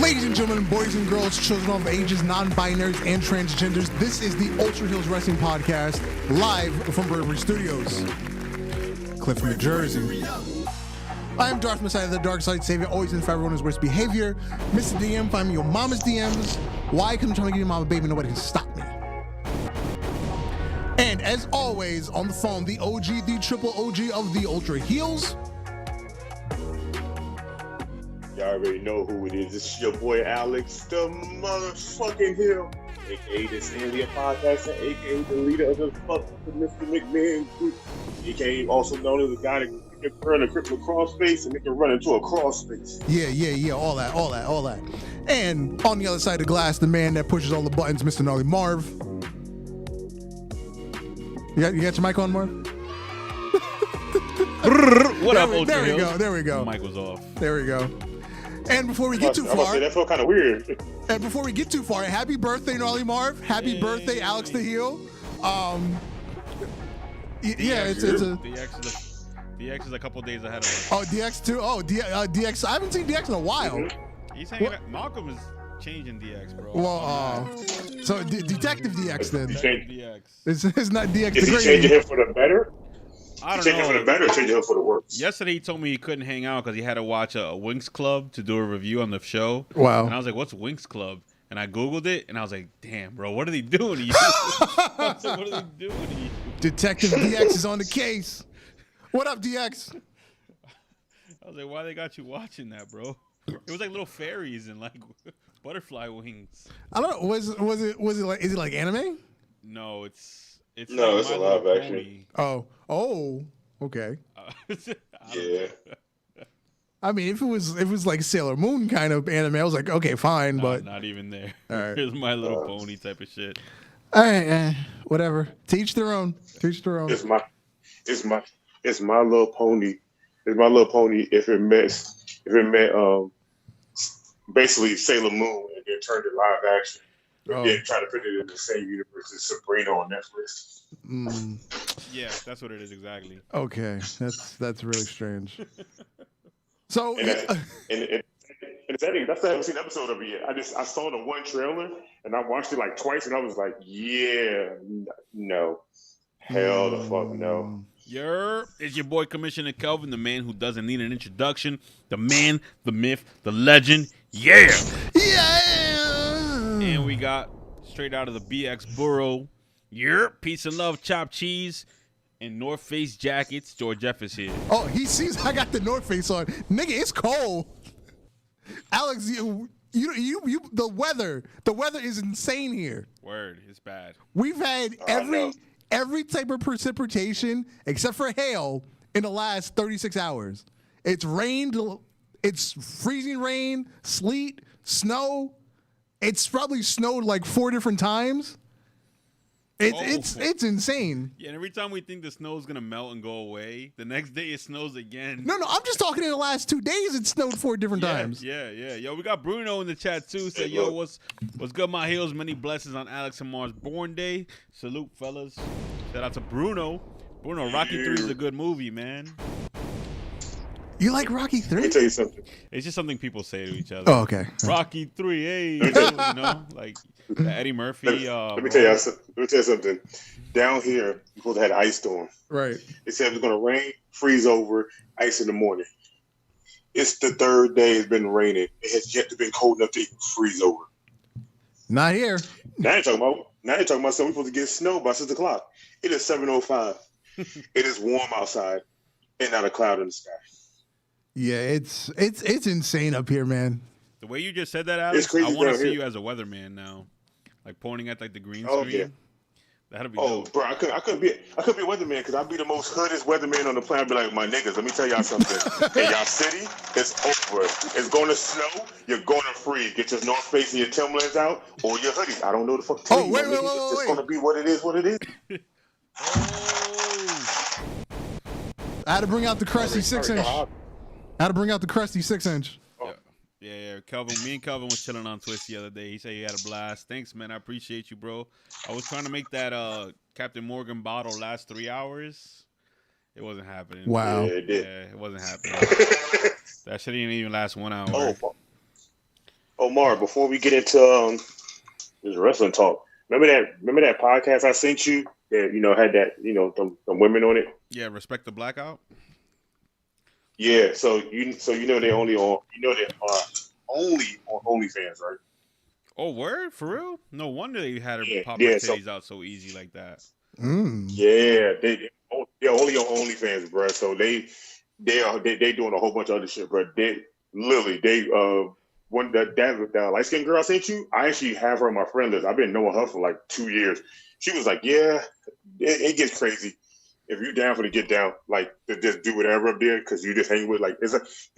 Ladies and gentlemen, boys and girls, children of ages, non-binaries, and transgenders, this is the Ultra Heelz Wrestling Podcast, live from Burberry Studios, Clifton, New Jersey. I am Darth Messiah, the Dark Side Savior, always in for everyone's worst behavior. Mr. DM, find me your mama's DMs. Why? Because I'm trying to get your mama, baby, nobody can stop me. And as always, on the phone, the OG, the triple OG of the Ultra Heelz. Y'all already know who it is. It's your boy Alex, the motherfucking Hill, aka the Stanley Podcaster, aka the leader of the fucking Mr. McMahon group, aka also known as the guy that can run a cripple cross space and they can run into a cross space. Yeah, all that. And on the other side of the glass, the man that pushes all the buttons, Mr. Gnarly Marv. You got your mic on, Marv? What up, Ultra Heelz? There we go. The mic was off. There we go. And before we get too far, that felt kind of weird. And before we get too far, happy birthday, Gnarly Marv. Happy birthday, Alex the Heel. It's a DX is a couple days ahead of us. Oh, DX too. Oh, DX. I haven't seen DX in a while. He's saying that Malcolm is changing DX, bro. Well, so Detective DX then. Detective DX. It's not DX. Is he changing him for the better? I don't changing know. Him for the better or changing him for the worse? Yesterday he told me he couldn't hang out because he had to watch a Winx Club to do a review on the show. Wow. And I was like, what's Winx Club? And I Googled it and I was like, damn, bro, what are they doing to you? What are they doing to you? Detective DX is on the case. What up, DX? I was like, why they got you watching that, bro? It was like little fairies and like butterfly wings. I don't know. Was it like, is it like anime? No, it's no, like it's a live action. Oh, okay. Yeah. I mean, if it was like Sailor Moon kind of anime, I was like, okay, fine, but not even there. All right. Here's My Little Pony type of shit. All right, whatever. Teach their own. Teach their own. It's my Little Pony. It's My Little Pony. If it met basically Sailor Moon and then turned it live action. And then try to put it in the same universe as Sabrina on Netflix. Yeah, that's what it is exactly. Okay, that's really strange. So and it's editing. That's I haven't seen an episode of it yet. I saw the one trailer and I watched it like twice and I was like, yeah, no, hell the fuck no. It's your boy Commissioner Kelvin, the man who doesn't need an introduction, the man, the myth, the legend. Yeah. And we got straight out of the BX Borough. Peace and love, chopped cheese, and North Face jackets. George Jeff is here. Oh, he sees I got the North Face on. Nigga, it's cold. Alex, you the weather is insane here. Word, it's bad. We've had every type of precipitation except for hail in the last 36 hours. It's rained, it's freezing rain, sleet, snow. It's probably snowed like 4 different times. It's insane. Yeah, and every time we think the snow's gonna melt and go away, the next day it snows again. No, I'm just talking in the last 2 days. It snowed 4 different times. Yeah. Yo, we got Bruno in the chat too. Say, yo, what's good, my heels? Many blessings on Alex and Mar's born day. Salute, fellas. Shout out to Bruno. Rocky 3 is a good movie, man. You like Rocky 3? Let me tell you something. It's just something people say to each other. Oh, okay. Rocky 3, hey, you know, like Eddie Murphy. Let me tell you something. Down here, we supposed to have an ice storm. Right. They said it was going to rain, freeze over, ice in the morning. It's the 3rd day it's been raining. It has yet to be cold enough to even freeze over. Not here. Now you're talking about something we're supposed to get snow by 6 o'clock. It is 7:05. It is warm outside and not a cloud in the sky. Yeah, it's insane up here, man. The way you just said that, Alex, I want to see you as a weatherman now, like pointing at like the green screen. Yeah. That'd be dope. Bro, I couldn't be a weatherman because I'd be the most hoodest weatherman on the planet. I'd be like, my niggas, let me tell y'all something. In y'all city, it's over. It's going to snow. You're going to freeze. Get your North Face and your Timberlands out or your hoodie. I don't know the fuck. Wait. It's going to be what it is. I had to bring out the crusty 6-inch. Yeah. Kelvin, me and Kelvin was chilling on Twitch the other day. He said he had a blast. Thanks, man. I appreciate you, bro. I was trying to make that Captain Morgan bottle last 3 hours. It wasn't happening. Wow. Yeah, it did. Yeah, it wasn't happening. That shit didn't even last 1 hour. Oh, Omar, before we get into this wrestling talk, remember that podcast I sent you that had that the women on it. Yeah, Respect the Blackout. Yeah, so they only on they are only on OnlyFans, right? Oh, word? For real? No wonder they had her pop her Yeah, titties out so easy like that. Yeah, they're only on OnlyFans, bro. So they doing a whole bunch of other shit, bro. They when that light skinned girl I sent you, I actually have her on my friend list. I've been knowing her for like 2 years. She was like, yeah, it gets crazy. If you're down for to get down, like to just do whatever up there, because you just hang with they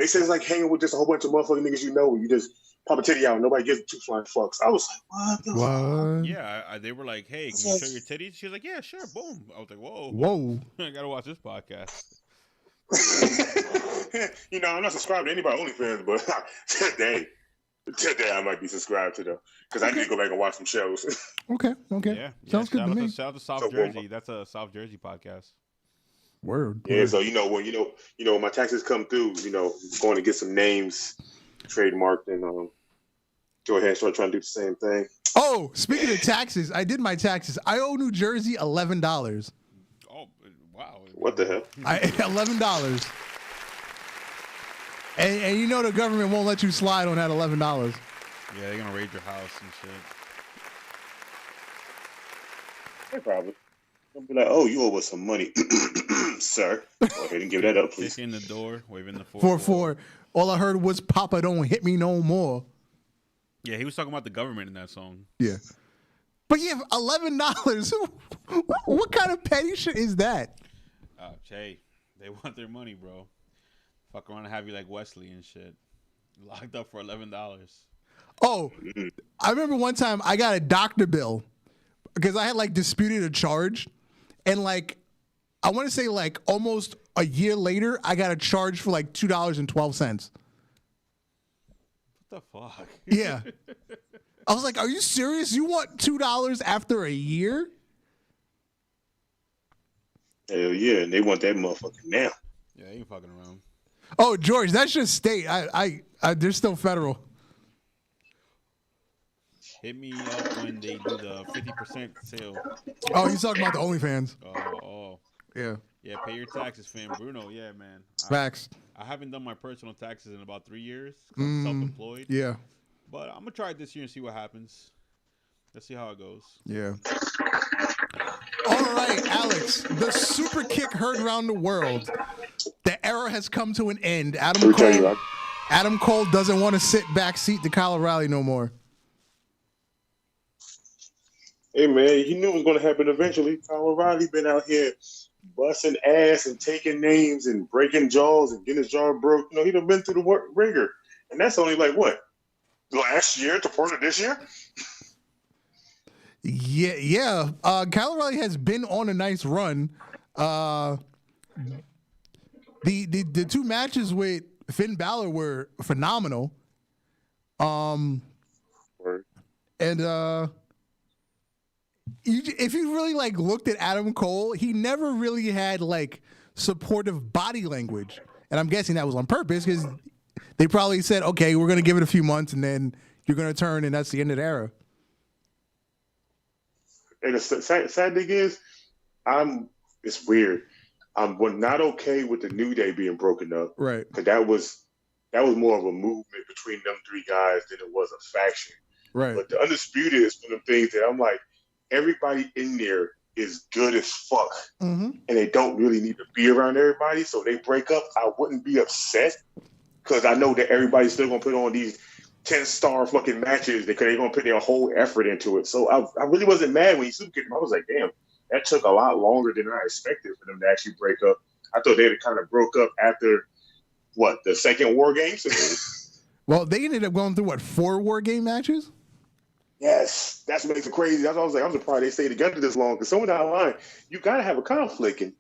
say it's like hanging with just a whole bunch of motherfucking niggas you just pop a titty out and nobody gives two flying fucks. I was like, what? Yeah, they were like, hey, can you show your titties? She was like, yeah, sure. Boom. I was like, whoa. I gotta watch this podcast. I'm not subscribed to anybody OnlyFans, but today I might be subscribed to them because I need to go back and watch some shows. Okay. Yeah, sounds good to me. Shout out to South Jersey. That's a South Jersey podcast. Word. Yeah, so when my taxes come through, going to get some names trademarked and go ahead and start trying to do the same thing. Oh, speaking of taxes, I did my taxes. I owe New Jersey $11. Oh, wow. What the hell? $11. And the government won't let you slide on that $11. Yeah, they're gonna raid your house and shit. They probably. They'll be like, oh, you owe us some money, sir. Go ahead and give that up, please. Kick in the door, waving the 4-4. All I heard was Papa don't hit me no more. Yeah, he was talking about the government in that song. Yeah. But yeah, $11. What kind of petty shit is that? Hey, they want their money, bro. Fuck around and have you like Wesley and shit. Locked up for $11. Oh, I remember one time I got a doctor bill because I had like disputed a charge. And like, I want to say like almost a year later, I got a charge for like $2.12. What the fuck? Yeah. I was like, are you serious? You want $2 after a year? Hell yeah, and they want that motherfucker now. Yeah, they ain't fucking around. Oh, George, that's just state. I they're still federal. Hit me up when they do the 50% sale. Oh, he's talking about the OnlyFans. Oh. Yeah. Yeah, pay your taxes, fam. Bruno, yeah, man. Facts. I haven't done my personal taxes in about 3 years because I'm self-employed. Yeah. But I'm going to try it this year and see what happens. Let's see how it goes. Yeah. All right, Alex. The super kick heard around the world. The era has come to an end. Adam Cole doesn't want to sit backseat to Kyle O'Reilly no more. Hey, man, you knew it was going to happen eventually. Kyle O'Reilly been out here busting ass and taking names and breaking jaws and getting his jaw broke. He done been through the ringer. And that's only like, what, last year to part of this year? Yeah. Kyle O'Reilly has been on a nice run. The two matches with Finn Balor were phenomenal. And if you really like looked at Adam Cole, he never really had like supportive body language, and I'm guessing that was on purpose because they probably said, "Okay, we're gonna give it a few months, and then you're gonna turn, and that's the end of the era." And the sad thing is, it's weird. I'm not okay with the New Day being broken up, right? Because that was more of a movement between them three guys than it was a faction, right? But the Undisputed is one of the things that I'm like, everybody in there is good as fuck, and they don't really need to be around everybody. So they break up. I wouldn't be upset because I know that everybody's still gonna put on these 10-star fucking matches because they're gonna put their whole effort into it. So I really wasn't mad when he super kicked him. I was like, damn, that took a lot longer than I expected for them to actually break up. I thought they'd kind of broke up after the second War Games. Well, they ended up going through 4 War Game matches. Yes, that's what makes it crazy. That's what I was like, I'm surprised they stayed together this long. Because somewhere down the line, you gotta have a conflict, and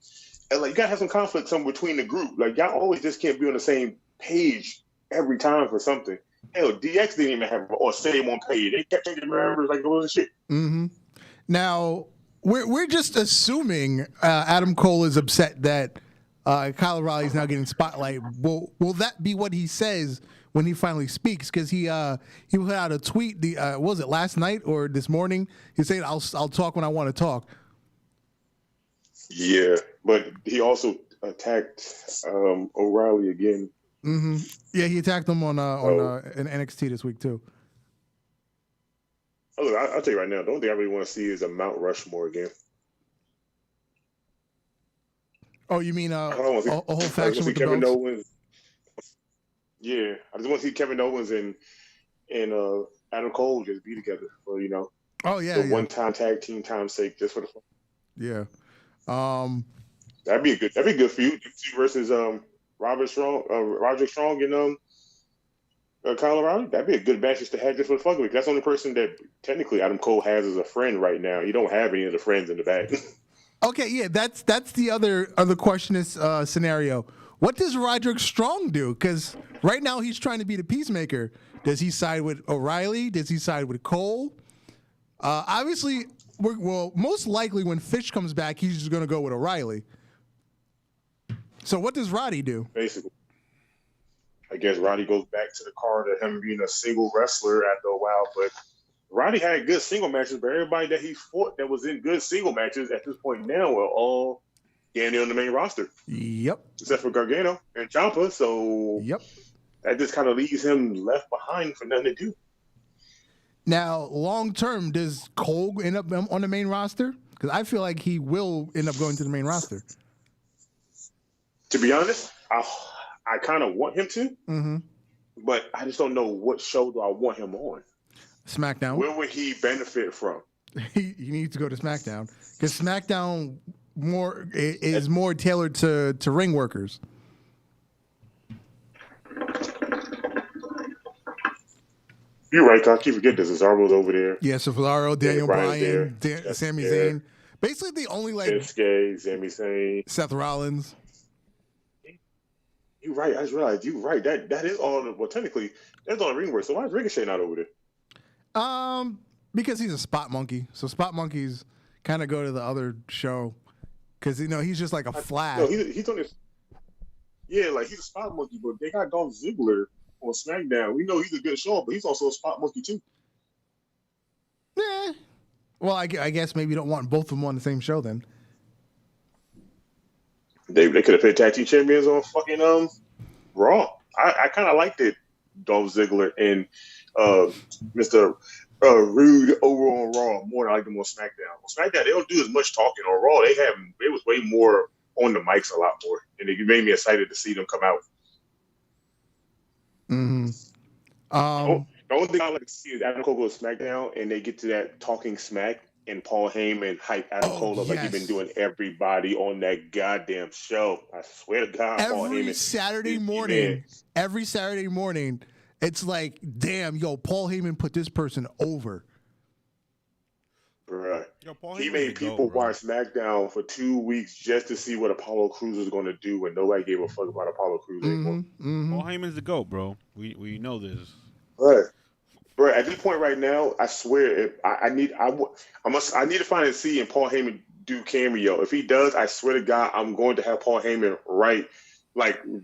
like you gotta have some conflict somewhere between the group. Like y'all always just can't be on the same page every time for something. Hell, DX didn't even have or same on page. They kept changing members like it was shit. Now we're just assuming Adam Cole is upset that Kyle O'Reilly is now getting spotlight. Will that be what he says when he finally speaks, because he put out a tweet. What was it, last night or this morning? He said, "I'll talk when I want to talk." Yeah, but he also attacked O'Reilly again. Mm-hmm. Yeah, he attacked him on in NXT this week too. Oh, look, I'll tell you right now, the only thing I really want to see is a Mount Rushmore again. Oh, you mean a whole I faction with the Kevin belts? Owens. Yeah, I just want to see Kevin Owens and Adam Cole just be together for Oh yeah, the one-time tag team time's sake, just for the fun. Yeah. That'd be a good feud. Versus Roderick Strong and Kyle O'Reilly. That'd be a good match just to have just for the fuck of it. That's the only person that technically Adam Cole has as a friend right now. He don't have any of the friends in the back. Okay, yeah, that's the other question is scenario. What does Roderick Strong do? Because right now he's trying to be the peacemaker. Does he side with O'Reilly? Does he side with Cole? Obviously, most likely when Fish comes back, he's just going to go with O'Reilly. So what does Roddy do? Basically, I guess Roddy goes back to the card of him being a single wrestler after a while, but Roddy had good single matches, but everybody that he fought that was in good single matches at this point now are all standing on the main roster. Yep. Except for Gargano and Ciampa, so yep, that just kind of leaves him left behind for nothing to do. Now, long term, does Cole end up on the main roster? Because I feel like he will end up going to the main roster. To be honest, I kind of want him to, but I just don't know what show do I want him on. SmackDown. Where would he benefit from? He needs to go to SmackDown because SmackDown is more tailored to ring workers. You're right, I keep forgetting this. Cesaro's over there. Yeah, so Cesaro, Daniel Bryan, Sami there. Zayn. Basically, the only Shinsuke, Sami Zayn, Seth Rollins. You're right. I just realized you're right. That is all. Well, technically, that's all ring work. So why is Ricochet not over there? Because he's a spot monkey. So spot monkeys kind of go to the other show because he's just like a flash. No, he's on this. Yeah, like he's a spot monkey, but they got Dolph Ziggler on SmackDown. We know he's a good show, but he's also a spot monkey too. Yeah. Well, I guess maybe you don't want both of them on the same show then. They could have put tag team champions on fucking Raw. I kind of liked it, Dolph Ziggler and Mr. Rude over on Raw more than I like them on SmackDown. On SmackDown, they don't do as much talking. On Raw, it was way more on the mics a lot more, and it made me excited to see them come out. Mm-hmm. The only thing I like to see is Adam Cole go to SmackDown, and they get to that talking smack, and Paul Heyman hype Adam Cole up like he's been doing everybody on that goddamn show. I swear to God, Paul Heyman. Every Saturday morning, it's like, damn, Paul Heyman put this person over. Bruh. He made people watch SmackDown for 2 weeks just to see what Apollo Crews was going to do, and nobody gave a fuck about Apollo Crews anymore. Paul Heyman's the GOAT, bro. We know this. Right. Bro, at this point right now, I swear, I need to find and see and Paul Heyman do cameo. If he does, I swear to God, I'm going to have Paul Heyman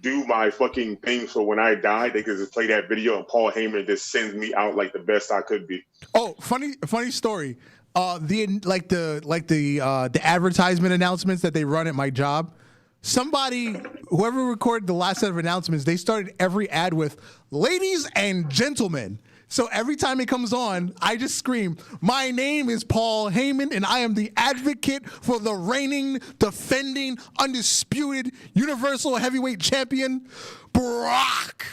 do my fucking thing so when I die, they can just play that video and Paul Heyman just sends me out like the best I could be. Oh, funny story. The advertisement announcements that they run at my job. Whoever recorded the last set of announcements, they started every ad with "Ladies and gentlemen." So every time it comes on, I just scream, "My name is Paul Heyman, and I am the advocate for the reigning, defending, undisputed Universal Heavyweight Champion, Brock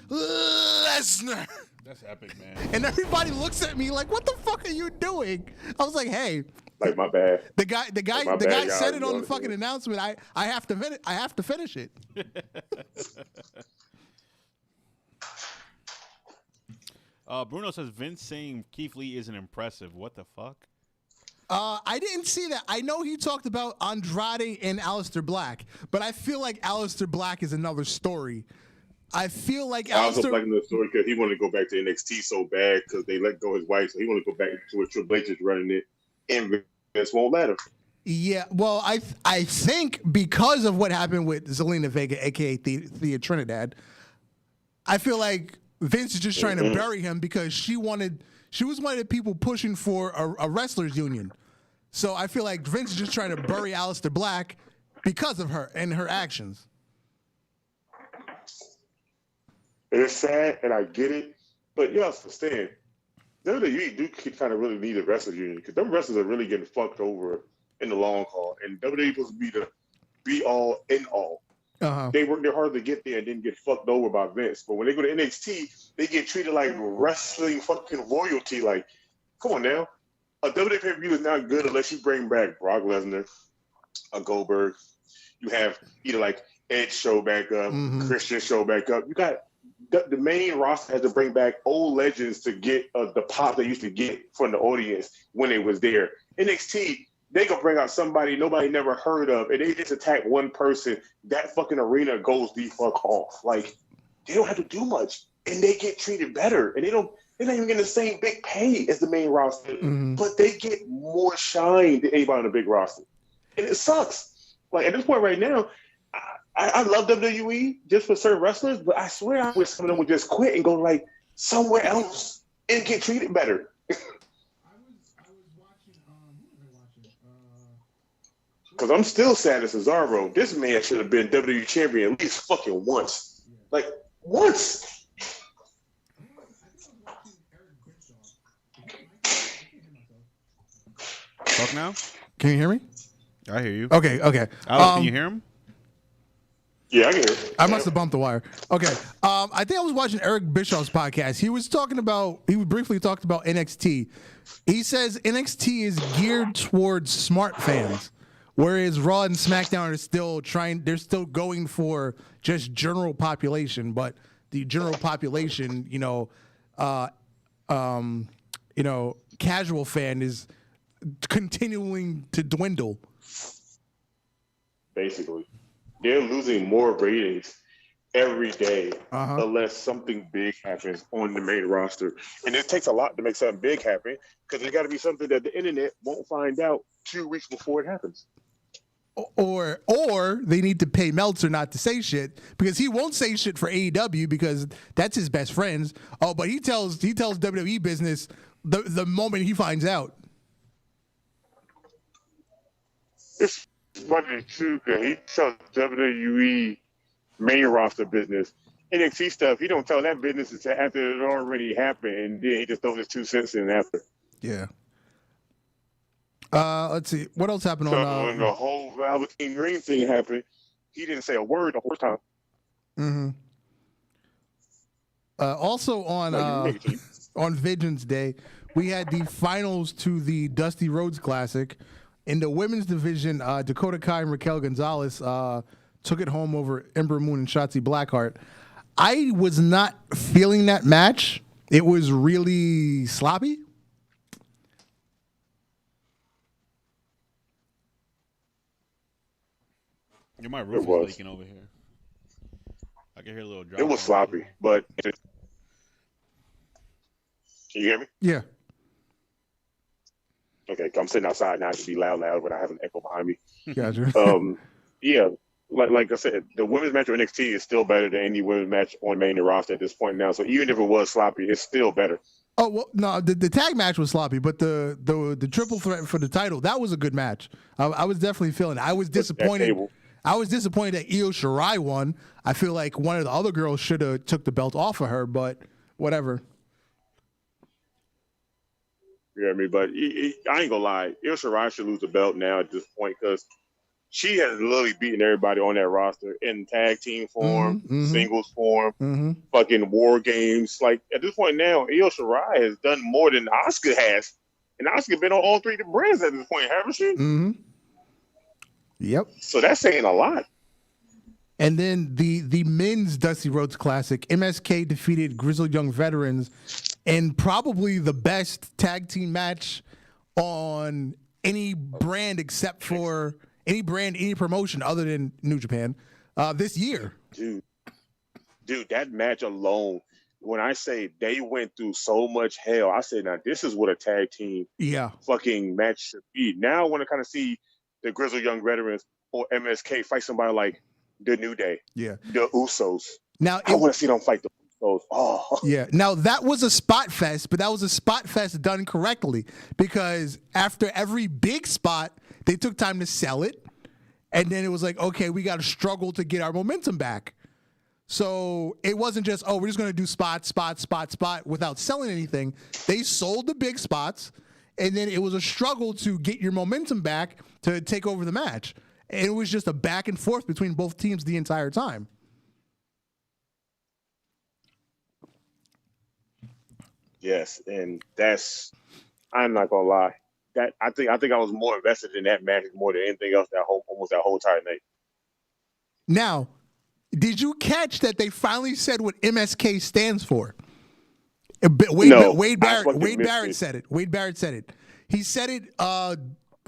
Lesnar." That's epic, man. And everybody looks at me like, "What the fuck are you doing?" I was like, "Hey, like my bad." The guy said it on the fucking announcement. I have to finish it. Bruno says Vince saying Keith Lee isn't impressive. What the fuck? I didn't see that. I know he talked about Andrade and Aleister Black, but I feel like Aleister Black is another story. I feel like Aleister Black is another story because he wanted to go back to NXT so bad because they let go his wife, so he wanted to go back to a Triple H is running it, and Vince won't let him. Yeah, well, I think because of what happened with Zelina Vega, aka Thea Trinidad, I feel like Vince is just trying to bury him because she was one of the people pushing for a wrestlers union. So I feel like Vince is just trying to bury Aleister Black because of her and her actions. It's sad, and I get it, but you understand, WWE do kind of really need a wrestlers union because them wrestlers are really getting fucked over in the long haul, and WWE supposed to be the be all in all. They work their hard to get there and then get fucked over by Vince. But when they go to NXT, they get treated like wrestling fucking royalty. Like, come on now. A WWE pay-per-view is not good unless you bring back Brock Lesnar, a Goldberg. You have either like Edge show back up, Christian show back up. You got the main roster has to bring back old legends to get the pop they used to get from the audience when it was there. NXT, they can bring out somebody nobody never heard of, and they just attack one person. That fucking arena goes the fuck off. Like, they don't have to do much, and they get treated better. And they're not even getting the same big pay as the main roster, but they get more shine than anybody on the big roster. And it sucks. Like, at this point right now, I love WWE just for certain wrestlers, but I swear I wish some of them would just quit and go like somewhere else and get treated better. Because I'm still sad as Cesaro. This man should have been WWE champion at least fucking once. Like, once. Talk now? Can you hear me? I hear you. Okay. Alex, can you hear him? Yeah, I can hear him. I must have bumped the wire. Okay. I think I was watching Eric Bischoff's podcast. He briefly talked about NXT. He says NXT is geared towards smart fans. Whereas Raw and SmackDown are they're still going for just general population, but the general population, casual fan is continuing to dwindle. Basically, they're losing more ratings every day unless something big happens on the main roster. And it takes a lot to make something big happen because there's got to be something that the internet won't find out 2 weeks before it happens. Or they need to pay Meltzer not to say shit because he won't say shit for AEW because that's his best friends. Oh, but he tells WWE business the moment he finds out. It's funny too because he tells WWE main roster business. NXT stuff, he don't tell that business until after it already happened, and then he just throws his 2 cents in after. Yeah. Let's see. What else happened when the whole Velveteen Dream thing happened, he didn't say a word the whole time. Mm-hmm. Also on Vengeance Day, we had the finals to the Dusty Rhodes Classic. In the women's division, Dakota Kai and Raquel Gonzalez took it home over Ember Moon and Shotzi Blackheart. I was not feeling that match. It was really sloppy. My roof is leaking over here. I can hear a little drop. It was sloppy, but can you hear me? Yeah. Okay, I'm sitting outside now. I should be loud, but I have an echo behind me. Gotcha. Yeah, like I said, the women's match on NXT is still better than any women's match on main roster at this point now. So even if it was sloppy, it's still better. Oh well, no, the tag match was sloppy, but the triple threat for the title, that was a good match. I was definitely feeling it. I was disappointed. I was disappointed that Io Shirai won. I feel like one of the other girls should have took the belt off of her, but whatever. You know what I mean? But I ain't gonna lie, Io Shirai should lose the belt now at this point because she has literally beaten everybody on that roster in tag team form, singles form, fucking war games. Like at this point now, Io Shirai has done more than Asuka has, and Asuka been on all 3 of the brands at this point, haven't she? Mm-hmm. Yep. So that's saying a lot. And then the men's Dusty Rhodes Classic, MSK defeated Grizzled Young Veterans in probably the best tag team match on any brand except for any brand, any promotion other than New Japan this year. Dude, that match alone, when I say they went through so much hell, I said, now this is what a tag team fucking match should be. Now I want to kind of see the Grizzled Young Veterans or MSK fight somebody like the New Day, the Usos. Now I want to see them fight the those. Oh, Yeah. Now that was a spot fest, but that was a spot fest done correctly because after every big spot, they took time to sell it, and then it was like, okay, we got to struggle to get our momentum back. So it wasn't just, oh, we're just going to do spot without selling anything. They sold the big spots, and then it was a struggle to get your momentum back to take over the match. And it was just a back and forth between both teams the entire time. yes, and I'm not gonna lie. That I think I was more invested in that match more than anything else almost that whole entire night. Now, did you catch that they finally said what MSK stands for? Wade Barrett said it. Wade Barrett said it. He said it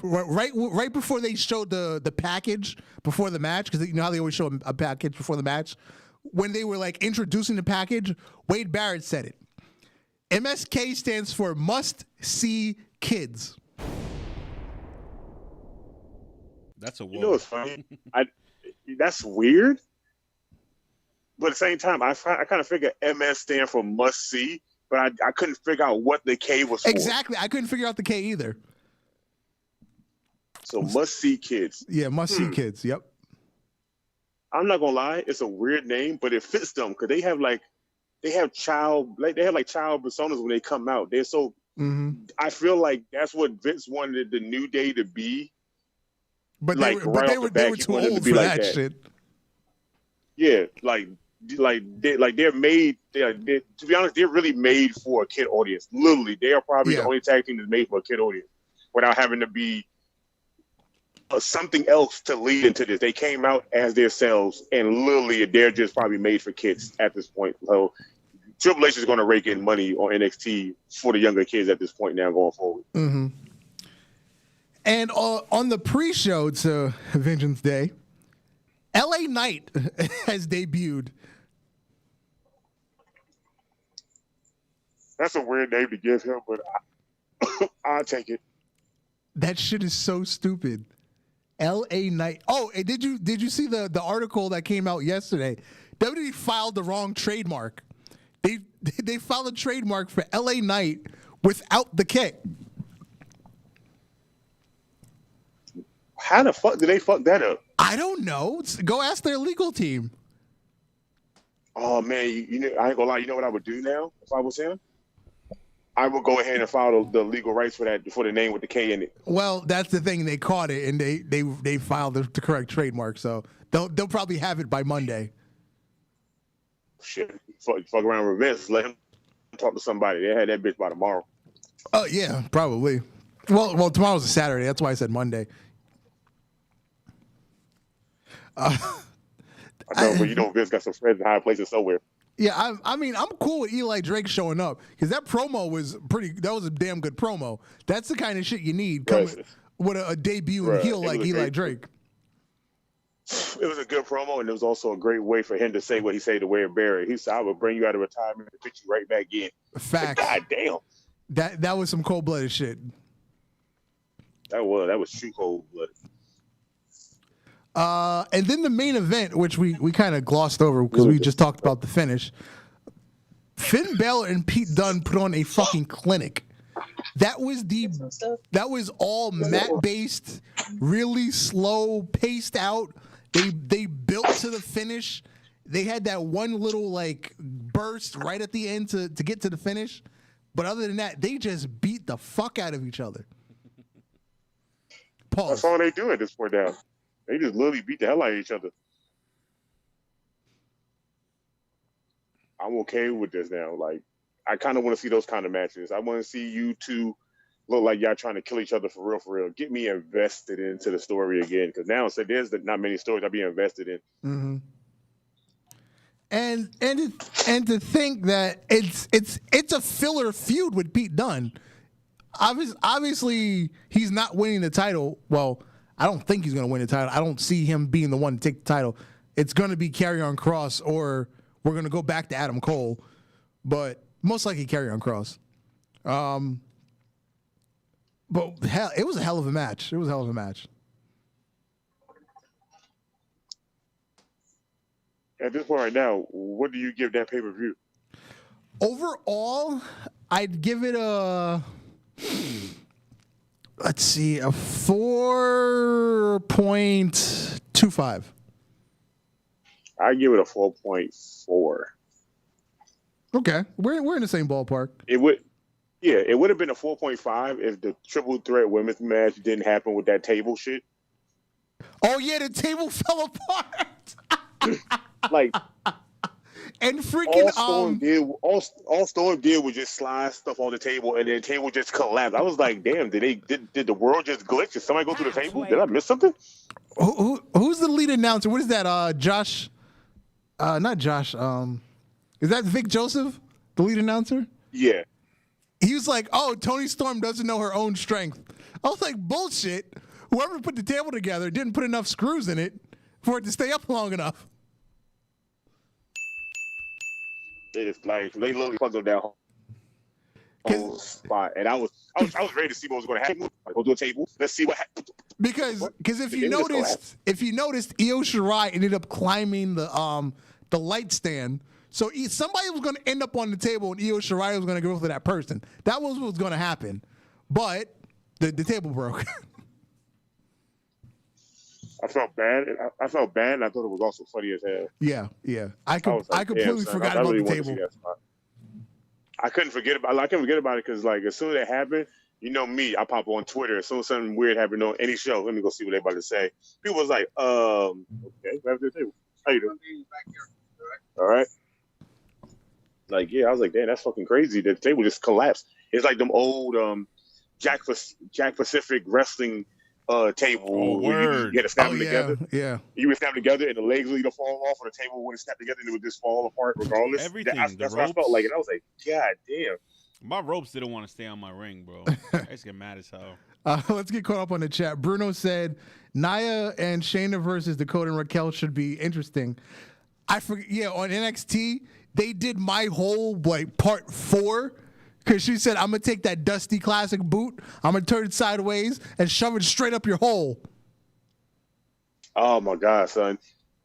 right before they showed the package before the match, because you know how they always show a package before the match. When they were like introducing the package, Wade Barrett said it. MSK stands for Must See Kids. That's a whoa. You know what's funny? That's weird. But at the same time, I kind of figure MS stand for must see, but I couldn't figure out what the K was for. Exactly. I couldn't figure out the K either. So must see kids. Yeah, must see kids. Yep. I'm not gonna lie, it's a weird name, but it fits them because they have child personas when they come out. They're so. Mm-hmm. I feel like that's what Vince wanted the New Day to be. But they were too old for that shit. Yeah, they're made. To be honest, they're really made for a kid audience. Literally, they are probably the only tag team that's made for a kid audience without having to be something else to lead into this. They came out as themselves, and literally, they're just probably made for kids at this point. So Triple H is going to rake in money on NXT for the younger kids at this point now going forward. Mm-hmm. And on the pre-show to Vengeance Day, LA Knight has debuted. That's a weird name to give him, but I'll take it. That shit is so stupid. LA Knight. Oh, and did you see the article that came out yesterday? WWE filed the wrong trademark. They filed a trademark for LA Knight without the K. How the fuck did they fuck that up? I don't know. Go ask their legal team. Oh man, I ain't gonna lie. You know what I would do now if I was him? I would go ahead and file the legal rights for the name with the K in it. Well, that's the thing. They caught it and they filed the correct trademark. So they'll probably have it by Monday. Shit, fuck around with Vince. Let him talk to somebody. They had that bitch by tomorrow. Oh yeah, probably. Well, tomorrow's a Saturday. That's why I said Monday. I know, but Vince got some friends in high places somewhere. Yeah, I mean, I'm cool with Eli Drake showing up because that promo was that was a damn good promo. That's the kind of shit you need coming with a debut and heel like Eli Drake. It was a good promo, and it was also a great way for him to say what he said to Wade Barrett. He said, "I will bring you out of retirement and put you right back in." Facts. God damn. That was some cold-blooded shit. That was true cold-blooded. And then the main event, which we kind of glossed over because we just talked about the finish. Finn Balor and Pete Dunne put on a fucking clinic. That was all mat-based, really slow, paced out. They built to the finish. They had that one little like burst right at the end to get to the finish. But other than that, they just beat the fuck out of each other. Pause. That's all they do at this point now. They just literally beat the hell out of each other. I'm okay with this now. Like, I kind of want to see those kind of matches. I want to see you two look like y'all trying to kill each other for real. Get me invested into the story again. Because now, there's not many stories I'll be invested in. Mm-hmm. And to think that it's a filler feud with Pete Dunne. Obviously, he's not winning the title. Well, I don't think he's going to win the title. I don't see him being the one to take the title. It's going to be Karrion Kross, or we're going to go back to Adam Cole, but most likely Karrion Kross. But hell, it was a hell of a match. At this point right now, what do you give that pay-per-view? Overall, I'd give it a 4.25. I give it a 4.4. Okay, we're in the same ballpark. It would have been a 4.5 if the triple threat women's match didn't happen with that table shit. Oh yeah, the table fell apart. Like, and freaking all Storm did was just slide stuff on the table, and then the table just collapsed. I was like, damn, did the world just glitch? Did somebody go through the table? Did I miss something? Who's the lead announcer? What is that? Josh? Not Josh. Is that Vic Joseph, the lead announcer? Yeah. He was like, "Oh, Toni Storm doesn't know her own strength." I was like, "Bullshit! Whoever put the table together didn't put enough screws in it for it to stay up long enough." It's like they literally puzzled that whole spot, and I was ready to see what was going to happen. Like, go to a table. Let's see what happens. Because if you noticed, Io Shirai ended up climbing the light stand. So somebody was going to end up on the table, and Io Shirai was going to go for that person. That was what was going to happen, but the table broke. I felt bad. I felt bad, and I thought it was also funny as hell. Yeah. I completely forgot about the table. I couldn't forget about it because, like, as soon as it happened, you know me, I pop on Twitter. As soon as something weird happened on any show, let me go see what they're about to say. People was like, okay, grab the table. How you doing? All right. Like, yeah, I was like, damn, that's fucking crazy. The table just collapsed. It's like them old Jack Pacific wrestling table. Oh, word. You had to snap them together. Yeah. You would snap them together, and the legs would either fall off, or the table wouldn't snap together, and it would just fall apart regardless. Everything. That's what I felt like. And I was like, God damn. My ropes didn't want to stay on my ring, bro. I just get mad as hell. Let's get caught up on the chat. Bruno said Nia and Shayna versus Dakota and Raquel should be interesting. I forget. Yeah, on NXT they did my whole part 4 because she said, "I'm gonna take that Dusty Classic boot, I'm gonna turn it sideways and shove it straight up your hole." Oh my God, son!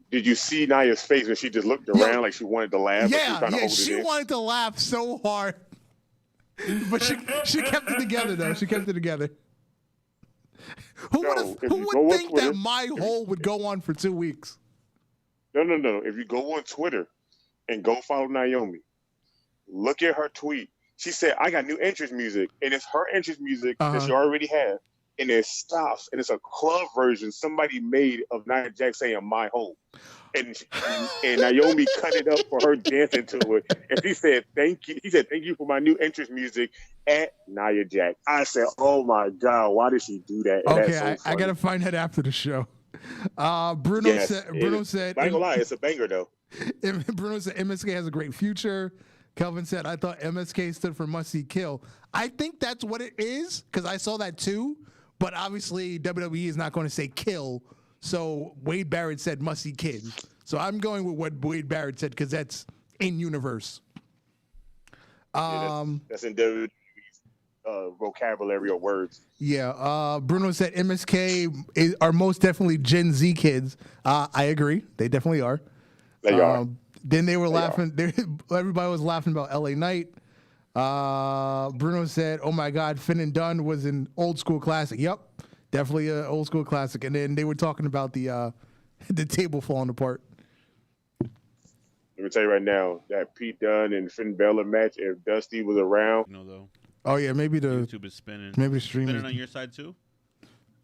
Did you see Nia's face when she just looked around like she wanted to laugh? Yeah, she wanted to laugh so hard, but she kept it together though. She kept it together. Who would think that my hole would go on for 2 weeks? No. If you go on Twitter and go follow Naomi, look at her tweet. She said, "I got new entrance music," and it's her entrance music that she already has, and it stops, and it's a club version somebody made of Nia Jax saying "my hole," and Naomi cut it up for her dancing to it, and she said, "Thank you." He said, "Thank you for my new entrance music at Nia Jax." I said, "Oh my God, why did she do that?" And okay, I gotta find that after the show. Bruno said, I ain't gonna lie, it's a banger though. Bruno said MSK has a great future. Kelvin said, "I thought MSK stood for must see kill." I think that's what it is because I saw that too. But obviously WWE is not going to say kill. So Wade Barrett said must see kids. So I'm going with what Wade Barrett said because that's in universe. That's in WWE's vocabulary of words. Yeah. Bruno said MSK are most definitely Gen Z kids. I agree. They definitely are. They are. Then they were laughing. Everybody was laughing about LA Knight. Bruno said, "Oh my God, Finn and Dunn was an old school classic." Yep, definitely an old school classic. And then they were talking about the table falling apart. Let me tell you right now, that Pete Dunne and Finn Balor match, if Dusty was around. No, though. Oh yeah, maybe the YouTube is spinning. Maybe streaming. Spinning on your side too?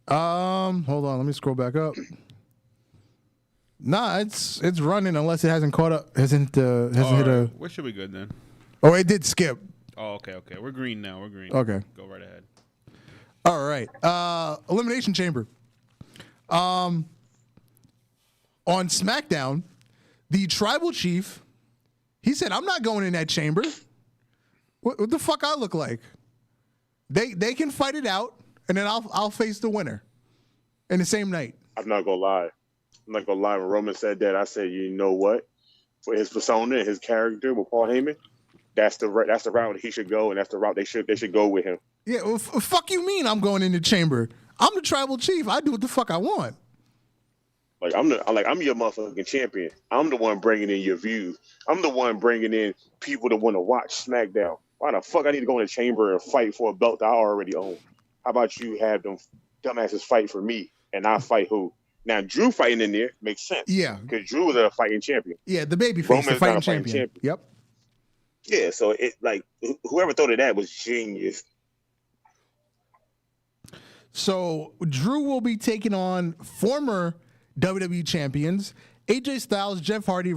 Hold on, let me scroll back up. Nah, it's running unless it hasn't caught up. Hasn't hit a. Where should we go then? Oh, it did skip. Oh, okay. We're green now. We're green. Okay. Go right ahead. All right. Elimination Chamber. On SmackDown, the Tribal Chief, he said, "I'm not going in that chamber. What the fuck I look like? They can fight it out, and then I'll face the winner in the same night." I'm not gonna lie. When Roman said that, I said, you know what? For his persona and his character with Paul Heyman, that's the route he should go, and that's the route they should go with him. Yeah, well, fuck you mean I'm going in the chamber? I'm the Tribal Chief. I do what the fuck I want. Like I'm your motherfucking champion. I'm the one bringing in your views. I'm the one bringing in people that want to watch SmackDown. Why the fuck I need to go in the chamber and fight for a belt that I already own? How about you have them dumbasses fight for me and I fight who? Now Drew fighting in there makes sense. Yeah, because Drew is a fighting champion. Yeah, the babyface, Roman the is fighting not a fighting champion. Yep. Yeah, so it like whoever thought of that was genius. So Drew will be taking on former WWE champions AJ Styles, Jeff Hardy